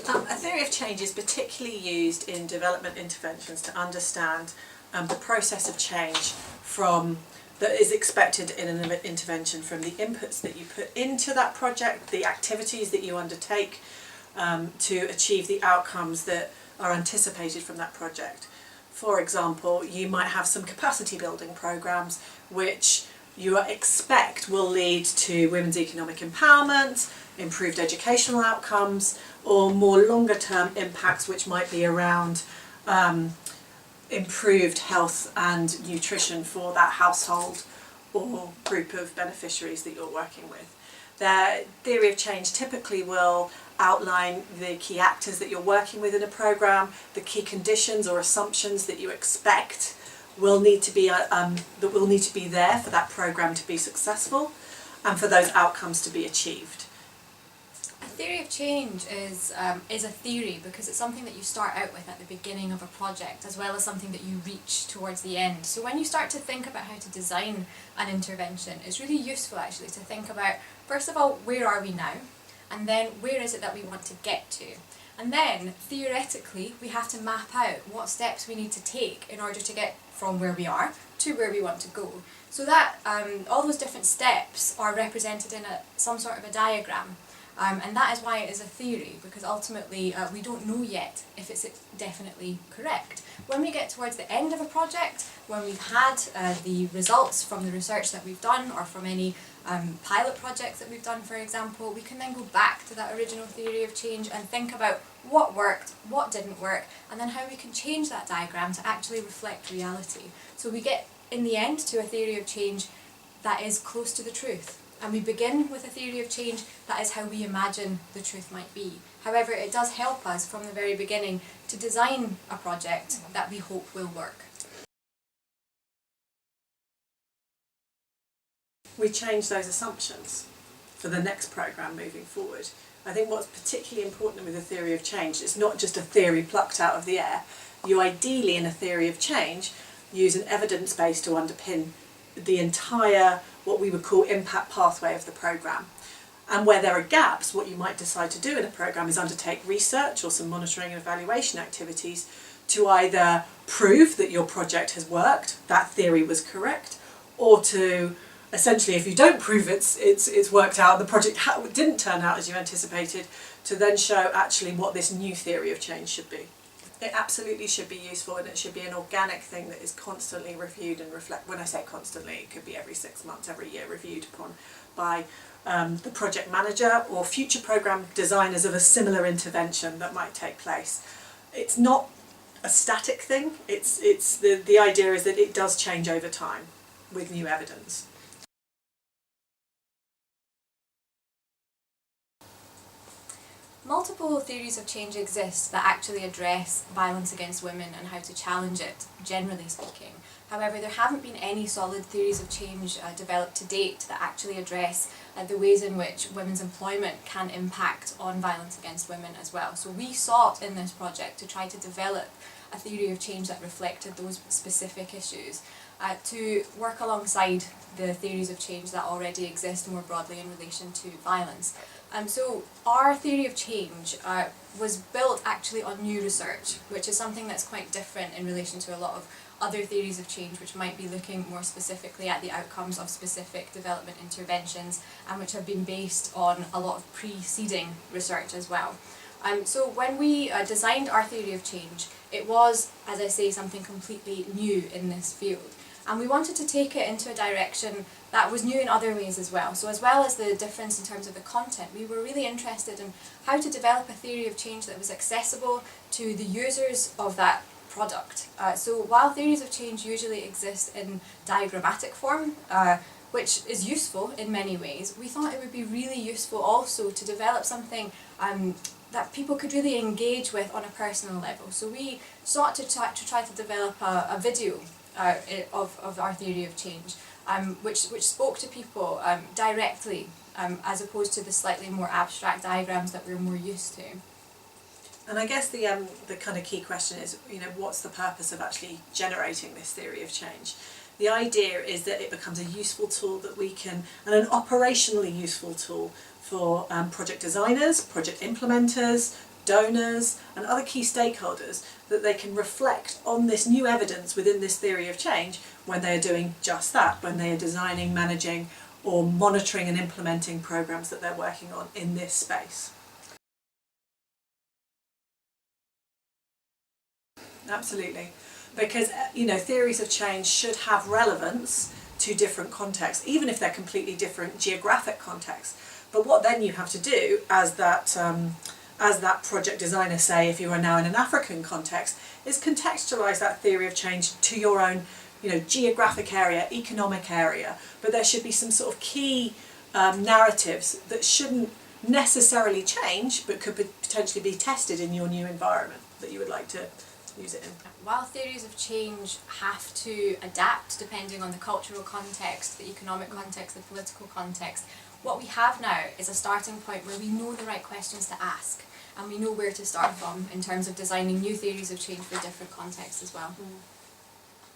A theory of change is particularly used in development interventions to understand the process of change that is expected in an intervention, from the inputs that you put into that project, the activities that you undertake to achieve the outcomes that are anticipated from that project. For example, you might have some capacity building programs which you expect will lead to women's economic empowerment, improved educational outcomes, or more longer term impacts which might be around improved health and nutrition for that household or group of beneficiaries that you're working with. The theory of change typically will outline the key actors that you're working with in a programme, the key conditions or assumptions that you expect will need to be there for that programme to be successful and for those outcomes to be achieved. A theory of change is a theory because it's something that you start out with at the beginning of a project, as well as something that you reach towards the end. So when you start to think about how to design an intervention, it's really useful actually to think about, first of all, where are we now? And then where is it that we want to get to? And then, theoretically, we have to map out what steps we need to take in order to get from where we are to where we want to go. So that all those different steps are represented in some sort of a diagram. And that is why it is a theory, because ultimately we don't know yet if it's definitely correct. When we get towards the end of a project, when we've had the results from the research that we've done, or from any pilot projects that we've done, for example, we can then go back to that original theory of change and think about what worked, what didn't work, and then how we can change that diagram to actually reflect reality. So we get, in the end, to a theory of change that is close to the truth. And we begin with a theory of change that is how we imagine the truth might be. However, it does help us from the very beginning to design a project that we hope will work. We change those assumptions for the next programme moving forward. I think what's particularly important with a theory of change is not just a theory plucked out of the air. You ideally, in a theory of change, use an evidence base to underpin the entire, what we would call, impact pathway of the programme. And where there are gaps, what you might decide to do in a programme is undertake research or some monitoring and evaluation activities to either prove that your project has worked, that theory was correct, or to essentially, if you don't prove it's worked out, the project didn't turn out as you anticipated, to then show actually what this new theory of change should be. It absolutely should be useful, and it should be an organic thing that is constantly reviewed and reflect. When I say constantly, it could be every 6 months, every year, reviewed upon by the project manager or future programme designers of a similar intervention that might take place. It's not a static thing. The idea is that it does change over time with new evidence. Multiple theories of change exist that actually address violence against women and how to challenge it, generally speaking. However, there haven't been any solid theories of change developed to date that actually address the ways in which women's employment can impact on violence against women as well. So we sought in this project to try to develop a theory of change that reflected those specific issues, to work alongside the theories of change that already exist more broadly in relation to violence. So our theory of change was built actually on new research, which is something that's quite different in relation to a lot of other theories of change, which might be looking more specifically at the outcomes of specific development interventions, and which have been based on a lot of preceding research as well. So when we designed our theory of change, it was, as I say, something completely new in this field. And we wanted to take it into a direction that was new in other ways as well. So as well as the difference in terms of the content, we were really interested in how to develop a theory of change that was accessible to the users of that product. So while theories of change usually exist in diagrammatic form, which is useful in many ways, we thought it would be really useful also to develop something that people could really engage with on a personal level. So we sought to try to develop a video of our theory of change, which spoke to people directly, as opposed to the slightly more abstract diagrams that we're more used to. And I guess the kind of key question is, what's the purpose of actually generating this theory of change? The idea is that it becomes a useful tool that we can, and an operationally useful tool for project designers, project implementers, donors and other key stakeholders, that they can reflect on this new evidence within this theory of change when they are doing just that, when they are designing, managing or monitoring and implementing programs that they're working on in this space. Absolutely, because theories of change should have relevance to different contexts, even if they're completely different geographic contexts. But what then you have to do as that project designer, say if you are now in an African context, is contextualise that theory of change to your own geographic area, economic area. But there should be some sort of key narratives that shouldn't necessarily change, but could potentially be tested in your new environment that you would like to use it in. While theories of change have to adapt depending on the cultural context, the economic context, the political context, what we have now is a starting point where we know the right questions to ask and we know where to start from in terms of designing new theories of change for different contexts as well.